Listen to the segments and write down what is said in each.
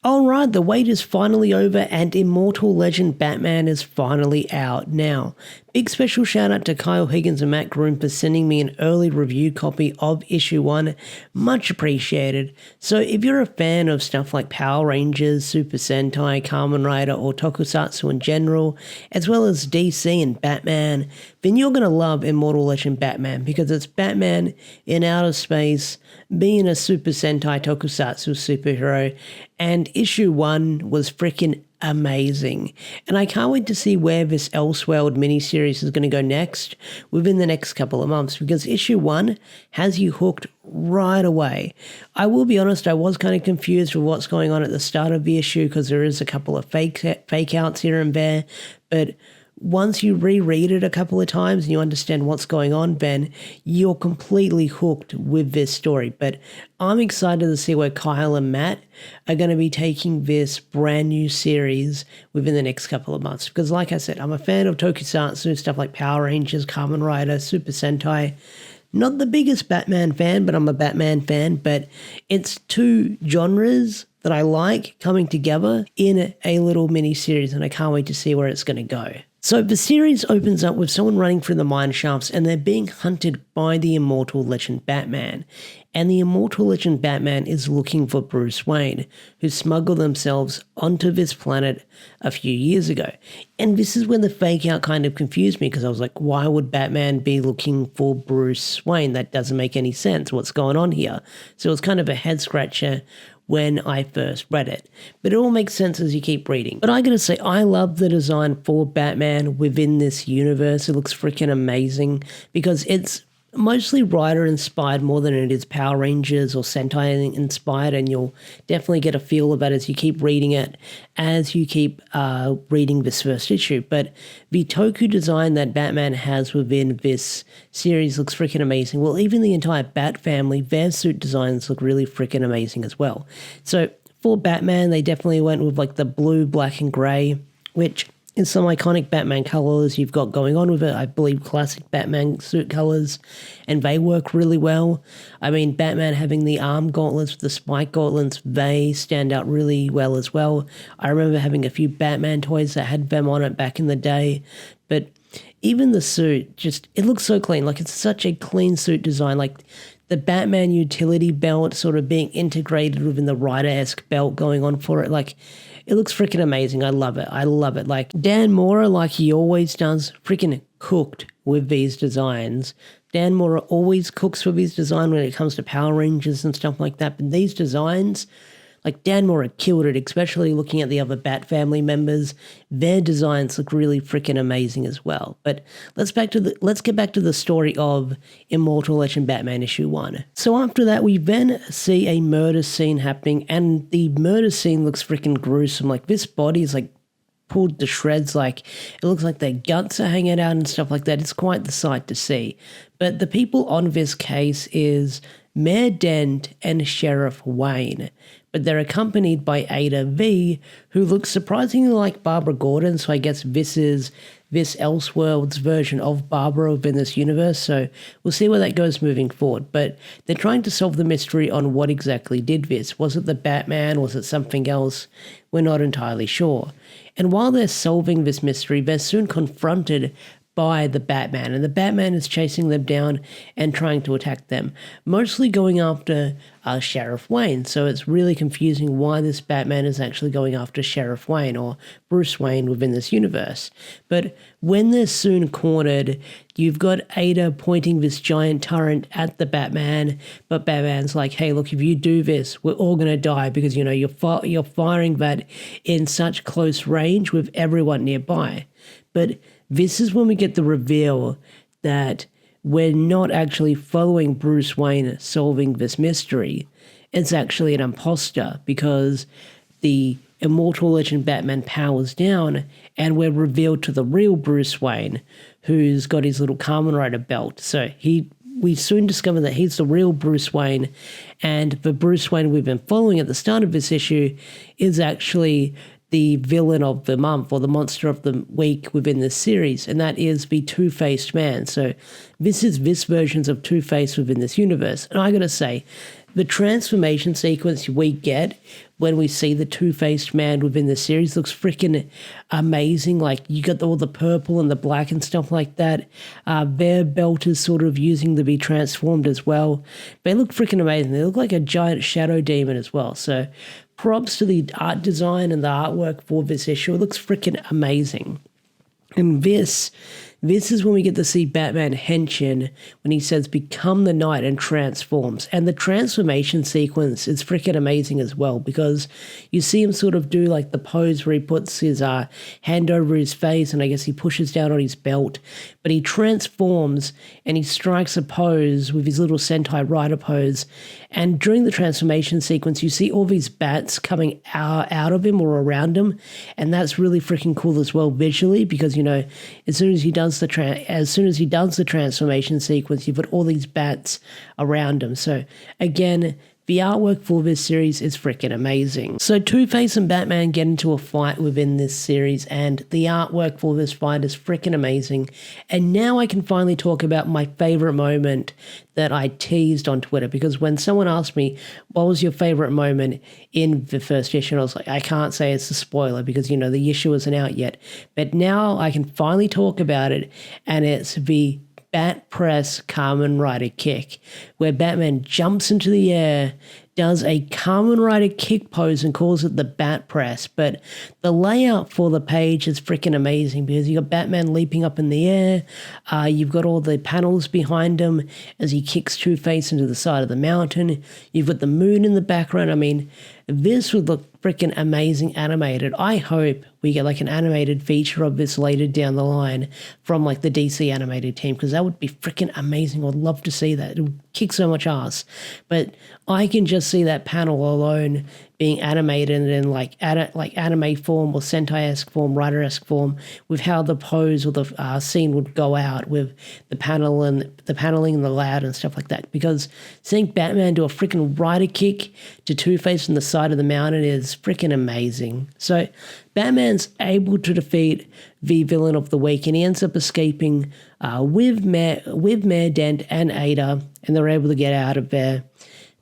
Alright, the wait is finally over and Immortal Legend Batman is finally out now. Big special shout out to Kyle Higgins and Matt Groom for sending me an early review copy of issue 1, much appreciated. So if you're a fan of stuff like Power Rangers, Super Sentai, Kamen Rider or Tokusatsu in general, as well as DC and Batman, then you're going to love Immortal Legend Batman because it's Batman in outer space being a Super Sentai Tokusatsu superhero, and issue 1 was freaking amazing. And I can't wait to see where this Elseworlds miniseries is going to go next within the next couple of months, because issue 1 has you hooked right away. I will be honest, I was kind of confused with what's going on at the start of the issue because there is a couple of fake outs here and there, but once you reread it a couple of times and you understand what's going on, then you're completely hooked with this story. But I'm excited to see where Kyle and Matt are going to be taking this brand new series within the next couple of months. Because like I said, I'm a fan of Tokusatsu, stuff like Power Rangers, Kamen Rider, Super Sentai. Not the biggest Batman fan, but I'm a Batman fan. But it's two genres that I like coming together in a little mini series, and I can't wait to see where it's going to go. So the series opens up with someone running through the mine shafts and they're being hunted by the Immortal Legend Batman. And the Immortal Legend Batman is looking for Bruce Wayne, who smuggled themselves onto this planet a few years ago. And this is when the fake out kind of confused me, because I was like, why would Batman be looking for Bruce Wayne? That doesn't make any sense. What's going on here? So it's kind of a head scratcher when I first read it. But it all makes sense as you keep reading. But I gotta say, I love the design for Batman within this universe. It looks freaking amazing because it's mostly Rider inspired more than it is Power Rangers or Sentai inspired, and you'll definitely get a feel of that as you keep reading it, as you keep reading this first issue. But the Toku design that Batman has within this series looks freaking amazing. Well, even the entire Bat family, their suit designs look really freaking amazing as well. So for Batman, they definitely went with like the blue, black, and grey, which is some iconic Batman colors you've got going on with it. I believe classic Batman suit colors, and they work really well. I mean, Batman having the arm gauntlets, the spike gauntlets, they stand out really well as well. I remember having a few Batman toys that had them on it back in the day, but even the suit, just, it looks so clean. Like, it's such a clean suit design. Like, the Batman utility belt sort of being integrated within the Rider-esque belt going on for it. Like, it looks freaking amazing. I love it. I love it. Like, Dan Mora, like he always does, freaking cooked with these designs. Dan Mora always cooks with his design when it comes to Power Rangers and stuff like that. But these designs, like, Dan Mora killed it, especially looking at the other Bat family members. Their designs look really freaking amazing as well. But let's get back to the story of Immortal Legend Batman issue 1. So after that, we then see a murder scene happening, and the murder scene looks freaking gruesome. Like, this body is like pulled to shreds. Like, it looks like their guts are hanging out and stuff like that. It's quite the sight to see. But the people on this case is Mayor Dent and Sheriff Wayne, but they're accompanied by Ada V, who looks surprisingly like Barbara Gordon, so I guess this is this Elseworlds version of Barbara within this universe, so we'll see where that goes moving forward. But they're trying to solve the mystery on what exactly did this. Was it the Batman? Was it something else? We're not entirely sure. And while they're solving this mystery, they're soon confronted by the Batman, and the Batman is chasing them down and trying to attack them, mostly going after Sheriff Wayne. So it's really confusing why this Batman is actually going after Sheriff Wayne or Bruce Wayne within this universe. But when they're soon cornered, you've got Ada pointing this giant turret at the Batman, but Batman's like, hey, look, if you do this, we're all going to die because, you know, you're firing that in such close range with everyone nearby. But this is when we get the reveal that we're not actually following Bruce Wayne solving this mystery. It's actually an imposter, because the Immortal Legend Batman powers down and we're revealed to the real Bruce Wayne, who's got his little Kamen Rider belt. So we soon discover that he's the real Bruce Wayne, and the Bruce Wayne we've been following at the start of this issue is actually the villain of the month or the monster of the week within this series, and that is the Two-Faced Man. So this is this versions of Two-Face within this universe. And I gotta say, the transformation sequence we get when we see the two-faced man within the series. Looks freaking amazing. Like, you got all the purple and the black and stuff like that. Their belt is sort of using to be transformed as well. They look freaking amazing. They look like a giant shadow demon as well. So props to the art design and the artwork for this issue. It looks freaking amazing. And this is when we get to see Batman Henshin when he says, become the night, and transforms. And the transformation sequence is freaking amazing as well, because you see him sort of do like the pose where he puts his hand over his face, and I guess he pushes down on his belt. But he transforms and he strikes a pose with his little Sentai Rider pose. And during the transformation sequence, you see all these bats coming out of him or around him. And that's really freaking cool as well visually, because, you know, as soon as he does the transformation sequence, you've got all these bats around him. So again, the artwork for this series is freaking amazing. So Two-Face and Batman get into a fight within this series, and the artwork for this fight is freaking amazing. And now I can finally talk about my favorite moment that I teased on Twitter, because when someone asked me, what was your favorite moment in the first issue, and I was like, I can't say it's a spoiler because, you know, the issue isn't out yet. But now I can finally talk about it, and it's the Bat Press Kamen Rider kick, where Batman jumps into the air, does a Kamen Rider kick pose and calls it the Bat Press. But the layout for the page is freaking amazing, because you got Batman leaping up in the air, you've got all the panels behind him as he kicks Two-Face into the side of the mountain, you've got the moon in the background. I mean, this would look freaking amazing animated. I hope we get like an animated feature of this later down the line from like the DC animated team, because that would be freaking amazing. I'd love to see that. It would kick so much ass. But I can just see that panel alone being animated in like anime form or Sentai-esque form, Rider-esque form, with how the pose or the scene would go out with the panel and the paneling and the layout and stuff like that. Because seeing Batman do a freaking Rider kick to Two-Face on the side of the mountain is freaking amazing. So Batman's able to defeat the villain of the week, and he ends up escaping with Mayor Dent and Ada, and they're able to get out of there.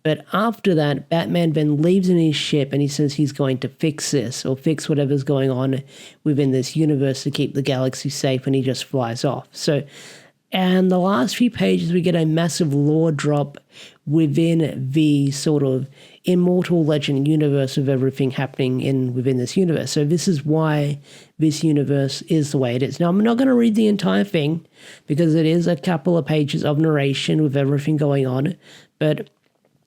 But after that, Batman then leaves in his ship, and he says he's going to fix this, or fix whatever's going on within this universe to keep the galaxy safe, and he just flies off. So, and the last few pages, we get a massive lore drop within the sort of Immortal Legend universe of everything happening within this universe. So this is why this universe is the way it is. Now, I'm not going to read the entire thing, because it is a couple of pages of narration with everything going on, but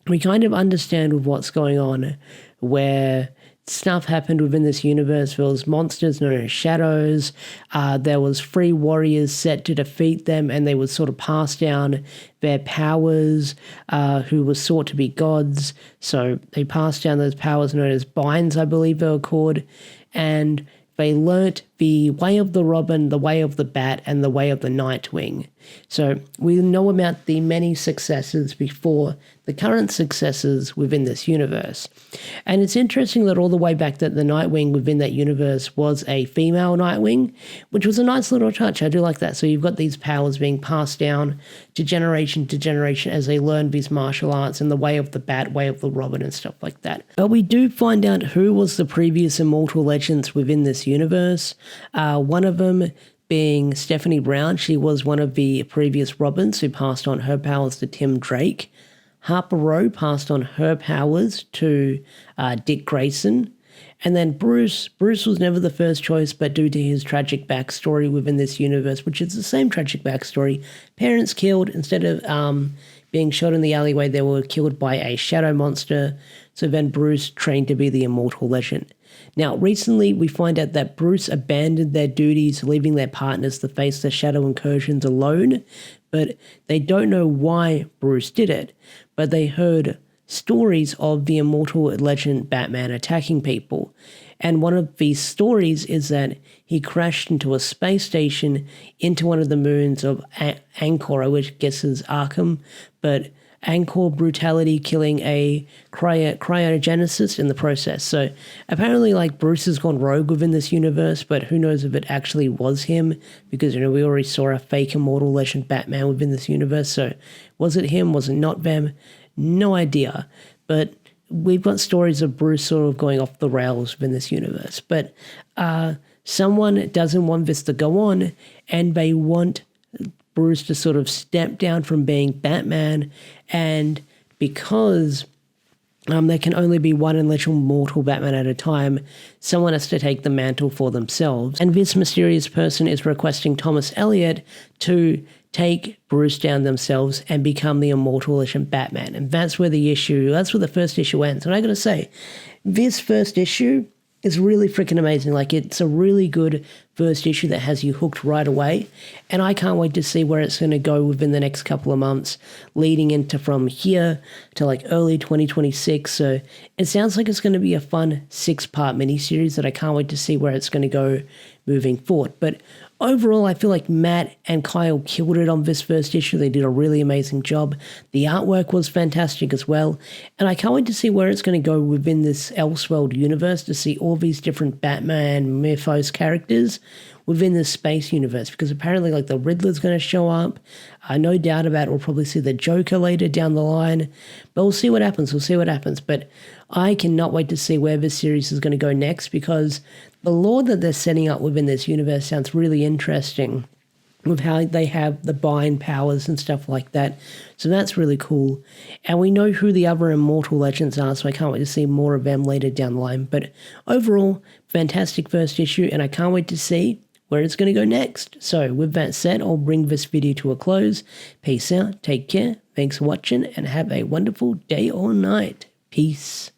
we kind of understand with what's going on, where stuff happened within this universe. There was monsters known as shadows. There was 3 warriors set to defeat them, and they would sort of pass down their powers, who were sought to be gods. So they passed down those powers known as binds, I believe they were called. And they learnt the way of the Robin, the way of the Bat, and the way of the Nightwing. So we know about the many successors before the current successors within this universe. And it's interesting that all the way back that the Nightwing within that universe was a female Nightwing, which was a nice little touch. I do like that. So you've got these powers being passed down to generation as they learn these martial arts and the way of the Bat, way of the Robin, and stuff like that. But we do find out who was the previous Immortal Legends within this universe. One of them being Stephanie Brown. She was one of the previous Robins who passed on her powers to Tim Drake. Harper Row passed on her powers to Dick Grayson. And then Bruce was never the first choice, but due to his tragic backstory within this universe, which is the same tragic backstory, parents killed, instead of being shot in the alleyway, they were killed by a shadow monster. So then Bruce trained to be the Immortal Legend. Now, recently we find out that Bruce abandoned their duties, leaving their partners to face the shadow incursions alone, but they don't know why Bruce did it. But they heard stories of the Immortal Legend Batman attacking people. And one of these stories is that he crashed into a space station into one of the moons of Angkor, which guesses Arkham, but Angkor brutality killing a cryogenesis in the process. So apparently, like, Bruce has gone rogue within this universe, but who knows if it actually was him, because, you know, we already saw a fake Immortal Legend Batman within this universe. So was it him? Was it not them? No idea. But we've got stories of Bruce sort of going off the rails within this universe, but someone doesn't want this to go on, and they want Bruce to sort of step down from being Batman, and because there can only be one immortal Batman at a time, someone has to take the mantle for themselves. And this mysterious person is requesting Thomas Elliot to take Bruce down themselves and become the Immortal Legend Batman. And that's where the first issue ends. And I gotta say, this first issue is really freaking amazing. Like, it's a really good first issue that has you hooked right away. And I can't wait to see where it's going to go within the next couple of months, leading into from here to like early 2026. So it sounds like it's going to be a fun 6-part miniseries that I can't wait to see where it's going to go moving forward. But overall, I feel like Matt and Kyle killed it on this first issue. They did a really amazing job. The artwork was fantastic as well. And I can't wait to see where it's going to go within this Elseworld universe, to see all these different Batman mythos characters within the space universe, because apparently like the Riddler's going to show up. No doubt about it, we'll probably see the Joker later down the line, but we'll see what happens. But I cannot wait to see where this series is going to go next, because the lore that they're setting up within this universe sounds really interesting, with how they have the bind powers and stuff like that. So that's really cool. And we know who the other Immortal Legends are, so I can't wait to see more of them later down the line. But overall, fantastic first issue, and I can't wait to see where it's going to go next. So with that said, I'll bring this video to a close. Peace out, take care, thanks for watching, and have a wonderful day or night. Peace.